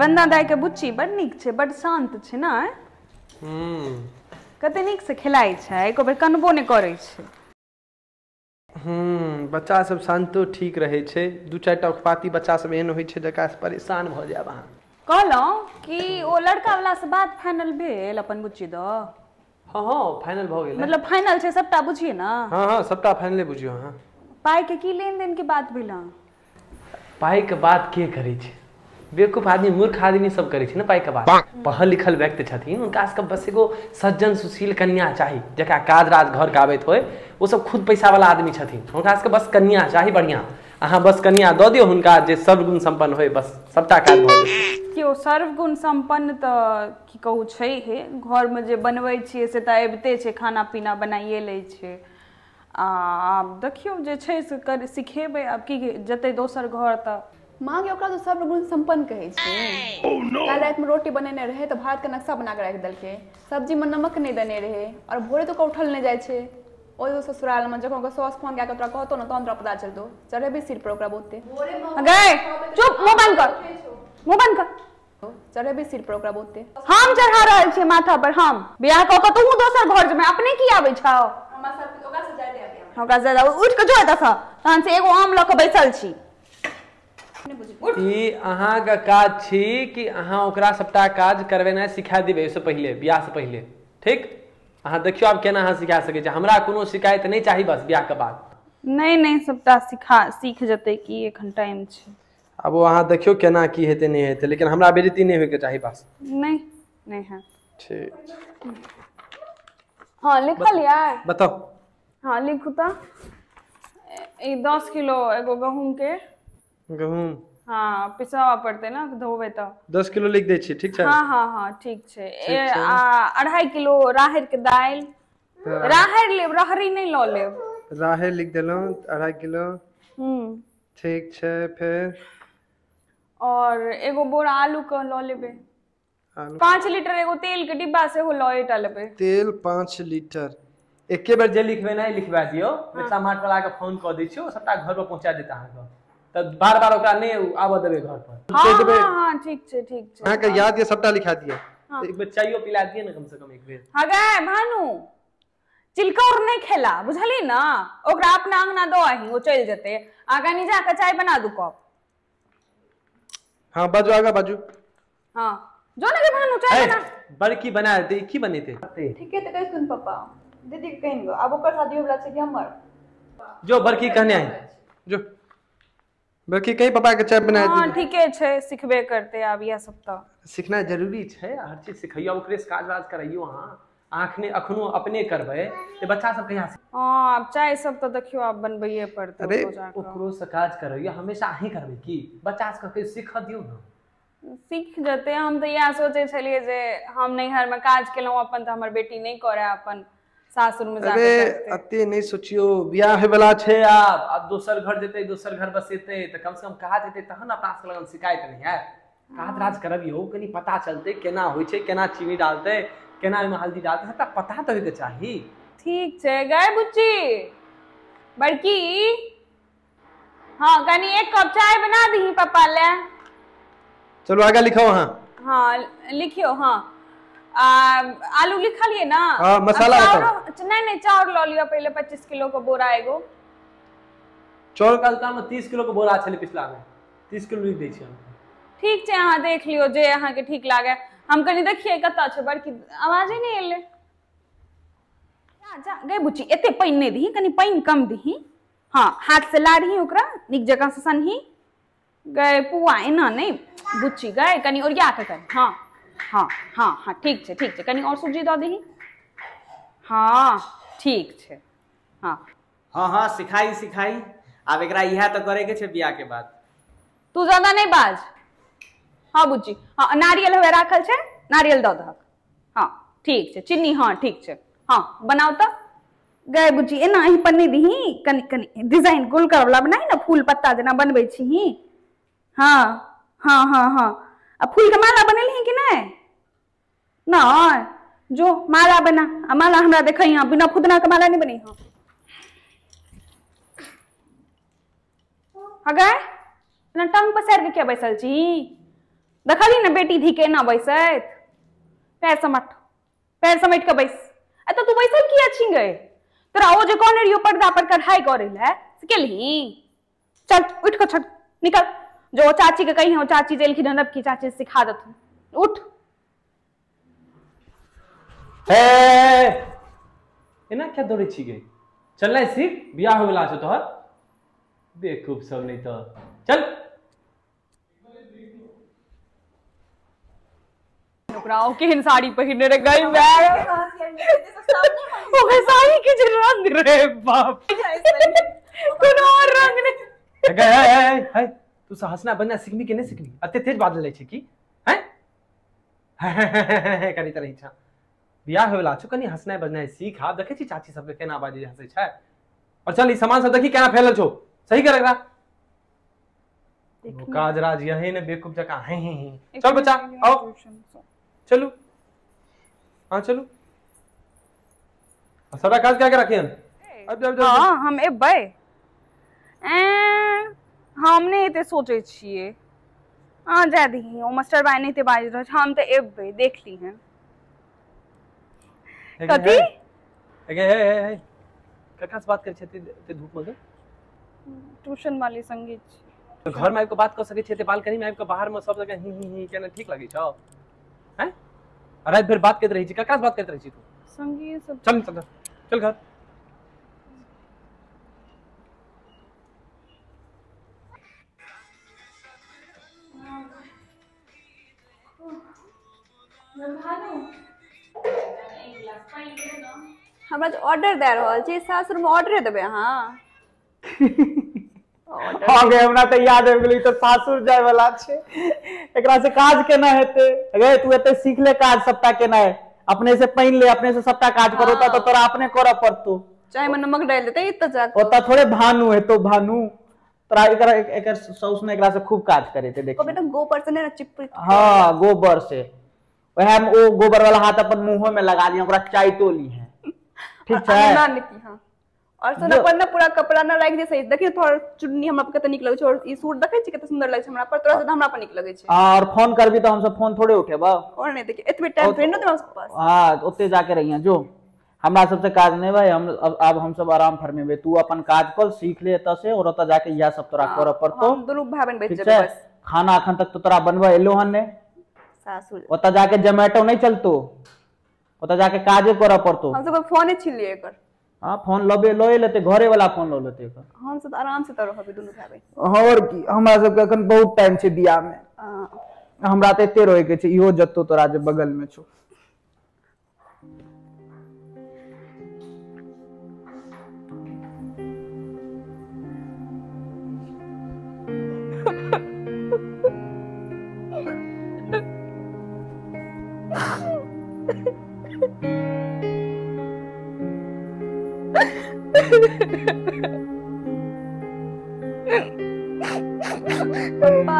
वंदना दाई के बुच्ची बड़ नीक छै, बड़ शांत छै ना। कते नीक से खेलाइ छै, एको बेर कनबो नहि करै छै। बच्चा सब शांतो ठीक रहे छै। दू चारि टा उत्पाती बच्चा सब एहन होइ छै जकरा से परेशान भऽ जायब अहाँ। कहलहुँ कि ओ लड़का वाला से बात फाइनल भेल अपन बुच्ची द? हाँ फाइनल भऽ गेल। मतलब फाइनल छै सबटा, बुझिए ना? हाँ सबटा फाइनले बुझियो अहाँ। पाई के की लेन देन के बात भेल? पाई के बात के करे छै? बेवकूफ आदमी, मूर्ख आदमी सब करे छै ना पाई के बात। पढ़ल लिखल व्यक्ति छथिन, उनका सबके बस एगो सज्जन सुशील कन्या चाही जकरा काज राज घर के आबैत होय। वो सब खुद पैसा वाला आदमी छथिन, उनका सबके बस कन्या चाही बढ़िया। अहाँ बस कन्या दऽ दियौ हुनका जे सर्वगुण संपन्न होय, बस सबटा काज भऽ जेतै। केओ सर्वगुण संपन्न तऽ की कहू छै हे, घर में जे बनबै छियै से तऽ अबिते छै, खाना पीना बनाइए लै छै। आब देखियौ जे छै से सिखेबै, आब की जतै दोसर घर तऽ। माँ के ओकरा तो सर्वगुण संपन्न कहै छै। काल्हि राति में रोटी बनेने रहे तो भारत के नक्शा बना के राखि देलकै, सब्जी में नमक नहीं देने रहे, और भोरे तो उठल नहीं जाए छै। ओ ससुराल में जखन ओकर साउस फोन कए कऽ तोरा कहतो ना तहन तोरा पता चलतो, चढ़ेबे सिर पर ओकरा बहुते। गए चुप, मुंह बंद कर, मुंह बंद कर। चढ़ेबे सिर पर ओकरा बहुते। हम चढ़ा रहल छी माथा पर, हम बियाह कऽ कऽ तू दोसर घर में अपने की आबै छौ? हमरा सब ओकरा से जाते आबे, ओकरा ज्यादा उठ के जो एतऽ सँ, तहन से एगो आम लऽ के बैसल छी। ई अहाँ का काज छी कि अहाँ ओकरा सबटा काज करवेनाइ सिखा दिबै ओहिसँ पहिले, बियाह से पहिले, ठीक? अहाँ देखियो आब केना अहाँ सिखा सकै छी। हमरा कोनो शिकायत नहीं चाही बस बियाह के बाद। नहीं सबटा सीख जेतै कि एखन टाइम छै। अब वो अहाँ देखियो केना की हेतै नहीं हेतै, लेकिन हमरा बेइज्जती नहीं होइके चाही बस। नहीं है ठीक। हाँ लिखल यार, बताओ। हाँ लिखू तो। 10 किलो एगो गहूम के। गहूम? हाँ पिसावा पड़ते ना, धोबे तो। 10 किलो लिख दै छी, ठीक छै? हाँ ठीक छै। 2.5 किलो राहड़ के दालि। राहड़ लेब, रहरी नहीं लऽ लेब। राहड़ लिख देलहुँ, 2.5 किलो। ठीक छै, फिर? और एगो बोरा आलू के लऽ लेबै। 5 लीटर एगो तेल के डिब्बा से हो लऽ एटा लेबै। तेल 5 लीटर। एके बेर जे लिखबेनाइ लिखबा दियौ, मिथिला मार्ट वाला के फोन कऽ दै छियै, सबटा घर पर पहुंचा देता अहाँके। तब बार बार ओकरा नहीं आबऽ देबै घर पर। हाँ ठीक छै ठीक छै। अहाँके याद ये सबटा लिखा दिया। एक बेर चाइयो पिला दिए ना कम से कम एक बेर। हाँ गए भानु, चिलकौर नहीं खेला बुझली ना, ओकरा अपना अंगना दो आही, वो चल जेते। आगा नहीं जाकर चाय बना दू कप। हाँ बाजू, आगा बाजू। हाँ जो ना के भानु चाय बना। बड़की बना दे, की बनेते? ठीक है तो कहि सुन पापा, दीदी के कहिन गो, अब ओकर शादी होबला छै कि हमर? जो बड़की कहने आई, जो बड़की कहीं पापा के चाय बना दी। हाँ ठीके छै, सिखबे करते आब यह सब तो। सीखना जरूरी छै, हर चीज सिखैया, ओकरे से काज वाज कराइयो अहाँ। अखनो अपने करबै ते बच्चा सब कहिया सीखत? हाँ अब चाय सब तो देखियो आप बनबैये पड़ते। अरे ओकरो से काज करैया, हमेशा अहीं करबै की? बच्चा सबके सीख दियौ ना। सीख जेते। हम तो यह सोचे छलिए जे हम नैहर में काज केलहुँ अपन, तो हमर बेटी नहीं करे अपन सासुर में जाके करते। अते नहीं सोचियो, बियाह होय वाला छै। अब दोसर घर जेते, दोसर घर बसेते, तो कम से कम काज हेतै तहन अपना सबके लगन शिकायत नहीं है। काज राज करबियो, कनी पता चलते केना होइ छै, केना चीनी डालते, केना में हल्दी डालते, सबटा पता तो होइके चाही। ठीक छै गए बुच्ची बड़की, हाँ कनी 1 कप चाय बना दी पापा ले। चलो आगे लिखो। हाँ लिखियो। हाँ आलू लिखलिए ना? हाँ मसाला बताओ। नहीं चाउर लो लियो पहले, 25 किलो का बोरा एगो। चाउर कालका में 30 किलो के बोरा छले पिछला में, 30 किलो लिख दै छी हम। ठीक छै, अहाँ देख लियो जे अहाँ के ठीक लागे। हम कनी देखिए कत छै बड़की, आवाजे नहीं एले। जा गए बुच्ची, एते पानी नहीं दी, कनी पानी कम दी। हाँ हाथ से लाड़ी ओकरा नीक जगह से सनही। गए पुआ एना नहीं बुच्ची, गए कनी ओरिया के कर। हाँ हाँ हाँ हाँ ठीक छै ठीक छै, कनी और सूजी दऽ दही। हाँ ठीक छै। हाँ हाँ हाँ सिखाई सिखाई, आब एकरा इहा तो करे के छै बियाह के बाद। तू ज्यादा नहीं बाज। हाँ बुच्ची, हाँ नारियल हुए राखल छै, नारियल दऽ दहक। हाँ ठीक छै, चीनी हाँ ठीक छै। हाँ बनाओ तो। गए बुच्ची एना अही पर नहीं दही, कनी कनी डिजाइन गोलका वाला बनाई ना, फूल पत्ता जेना बनबै छी। हाँ हाँ हाँ हाँ आ फूल के माला बनेली कि नहीं? नहीं जो माला बना, माला हमरा देखै यहाँ बिना फुदना के माला नहीं बनी। हाँ गए ना टंग पसार के क्या बैसल छी? देखली ना बेटी धी के ना बैसत पैर समेट के बैस। तो तू बैसल किया छी गए तोरा ओ जे कहने रहियो पर्दा पर कढ़ाई करे ले केलही। चल उठ के छट निकल जो चाची के कही हो चाची जेल की ढनब की चाची सिखा देथु उठ। एना क्या दौड़े छी गई चल सीख बियाह हो गेला छ तोहर बेवकूफ सब नहीं तो चल। ओकराओ केहन साड़ी पहिरने रे गई मैं ओके साड़ी के जे रंग रे बाप कोनो और रंग नहीं। है तू से हंसना बनना सीखनी के नहीं सीखनी अते तेज बात ले छी की हैं करी तरह इच्छा बियाह होला छ कनी हंसनाय बजनाय सीख। आ देखे छी चाची सब के केना बाजे हंसे छै और चल ई सामान सब देखी केना फैलल छो सही कर एकरा काजराज यही ने बेवकूफ जका हैं। चल बच्चा आओ चलो हाँ चलो सारा काज क्या क्या रखे हैं। हाँ हम एबै हमने एते सोचे छिए हाँ जा दी ओ मास्टर बाय नहीं ते बाज रह हम ते एबै देख ली हैं कथी हे कक्का से बात कर छे ते धूप में ट्यूशन वाली संगीत तो घर में आबि के बात कर सके छे ते बालकनी में आबि के बाहर में सब जगह ही केना ठीक लगे छौ हैं। रात भर बात करते रही छी कक्का से बात करते रही छी तू संगीत सब चल चल चल घर हमरा जे ऑर्डर दे रहल छी सासुर में ऑर्डर देबे अहाँ। हाँ गे हमरा तो याद आबि गेलै तो सासुर जाय वाला छै एकरा से काज केना हेतै गे तू एते सीख ले काज सबटा केना है अपने से पहिन ले अपने से सबटा काज करो तो तोरा अपने करऽ पड़तो चाय में नमक डाल देते इतना जाके ओता थोड़े भानु है तो भानु तोरा एकर सौस ने एकरा से खूब काज करे थे देख ओ बेटा गोबर से ने चिपक। हाँ गोबर से वह ओ गोबर वाला हाथ अपन मुंह में लगा लिया ओकरा चाइटो ली है ठीक है ना नीति। हाँ और सोना पर ना पूरा कपड़ा ना राख दे सही देखिए थोड़ा चुन्नी हमरा पर कते निक लगे छै और ई सूट देखे छी कते सुंदर लगे छै हमरा पर तोरा से हमरा पर निक लगे छै। और फोन करबी तो हम सब फोन थोड़े उठेबा और नहीं देखिए इतने टाइम फ्रेंड न तुम्हारे पास। हां ओते जाके रहिया जो हमरा सबसे काज नहीं भाई हम अब हम सब आराम फरमेबे तू अपन काज कर सीख ले एता से और ओता जाके या सब तोरा करऽ पड़तो हम दोनों भाई बहन बैठ जेबे बस। खाना अखन तक तो तोरा बनवा एलो हन ने सासुर ओता जाके जोमेटो नहीं चलतो ओता जाके काजे करऽ पड़तो। हम सब फोन छिन लिए एकर। हां फोन लबे लोए लेते घरे वाला फोन लो लेते एकर हम सब आराम से तो रहबे दोनों भाई बहन। और की हमरा सब के अखन बहुत टाइम छै बियाह में हमरा त एते रहे के छै इहो जत्तो तोरा जे बगल में छौ। पापा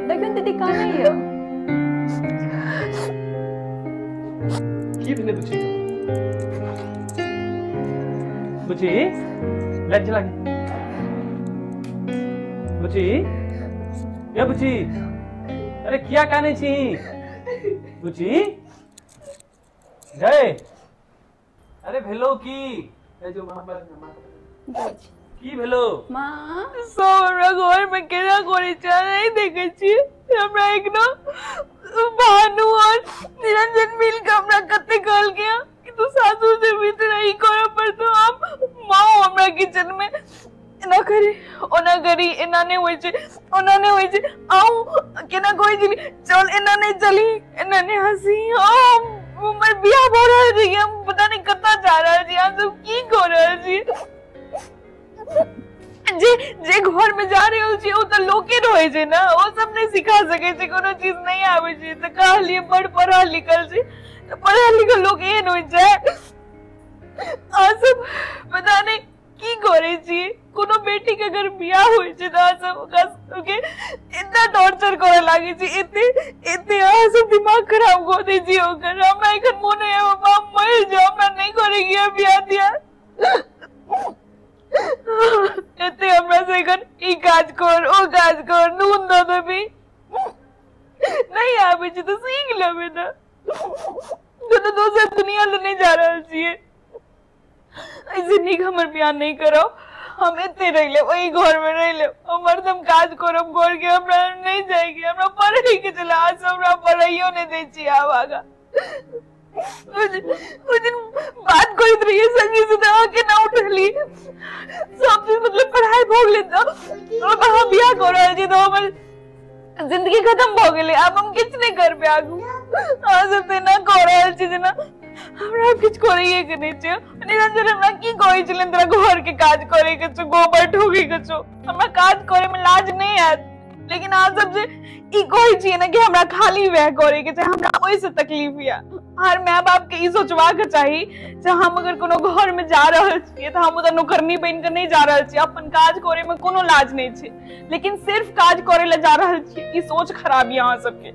देखो दीदी कहाँ नहीं है की भेले बुची बुची लज लागे बुची ये बुची अरे किया काने छी बुची गए अरे भेलो की ए जो वहां पर की भेलो मां सो हमरा घर में केना करे छै नहीं देखे छी हमरा एक ना भानु और निरंजन मिल के हमरा कते कहल गया कि तू सासुर से भीतर ही करे पर तो हम मां हमरा किचन में एना करी ओना करी एना नहीं होय छै ओना नहीं होय छै आऊ केना कोई जी चल एना नहीं चली एना नहीं हंसी हम हमर बियाह भ रहल छै हम पता नहीं कता जा रहल छी हम सब की कर रहल छी जे जे घर में जा रहे हो छी ओ त लोके रहै छै ना ओ सब नहीं सिखा सके छै कोनो चीज नहीं आबै छै त कहलिए बड़ पढ़ा लिखल छै त पढ़ा लिखल लोग एहन होय छै आ सब पता नहीं की करे छी कोनो बेटी के अगर बियाह होय छै त सब ओके इतना टॉर्चर करे लागे छी एते एते आ सब दिमाग खराब कर दे छी ओकर हमरा एखन मोन है बाबा मर जाओ हमरा नहीं करेगी बियाह दिया एते हमरा से एखन ई काज कर ओ काज कर नून द देबी नहीं आवे छी तो सीख लेबे ना। तो दोसर दुनिया ले नहीं जा रहल छियै। ऐसे नीक हमर बियाह नहीं करो, हम एते रह ले वही घर में रह ले, हमर हम काज करब घर के, हमरा नहीं जाएगी, हमरा पढ़े के चला, आज हमरा पढ़ाइयो नहीं दै छी आब आगा। उस दिन बात करत रहिए संगी से तो आके ना उठली, सब दिन मतलब पढ़ाई भोग लेता, अब हम बियाह कर रहल छी तो हमर जिंदगी खत्म भ गेलै, आब हम किछ नहीं कर पे आगू। आज ते ना कर रहल छी जेना हमरा किछ करैए के नहीं छै। निरंजन हमरा की कहै छलै तोरा घर के काज करे के छौ, गोबर ठोके के छौ, हमरा काज करे में लाज नहीं आयत, लेकिन आज सब जे ई कहै छियै ना कि हमरा खाली वह करे के छै, हमरा ओइ से तकलीफ या। हर माय बाप के ई सोचवा के चाही जे हम अगर कोनो घर में जा रहल छियै तो हम उधर नौकरनी बन के नहीं जा रहल छियै, अपन काज करे में कोनो लाज नहीं छै, लेकिन सिर्फ काज करे ला जा रहल छियै, ई सोच खराब या अहाँ सबके।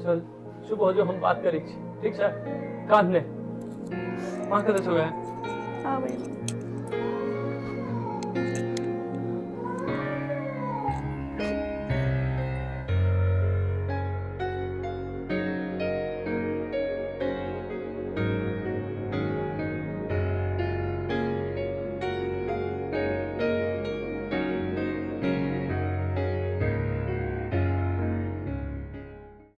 चल चुप हो जो, हम बात करै छी, ठीक छै? कान ले मां के तो छो है। हां भाई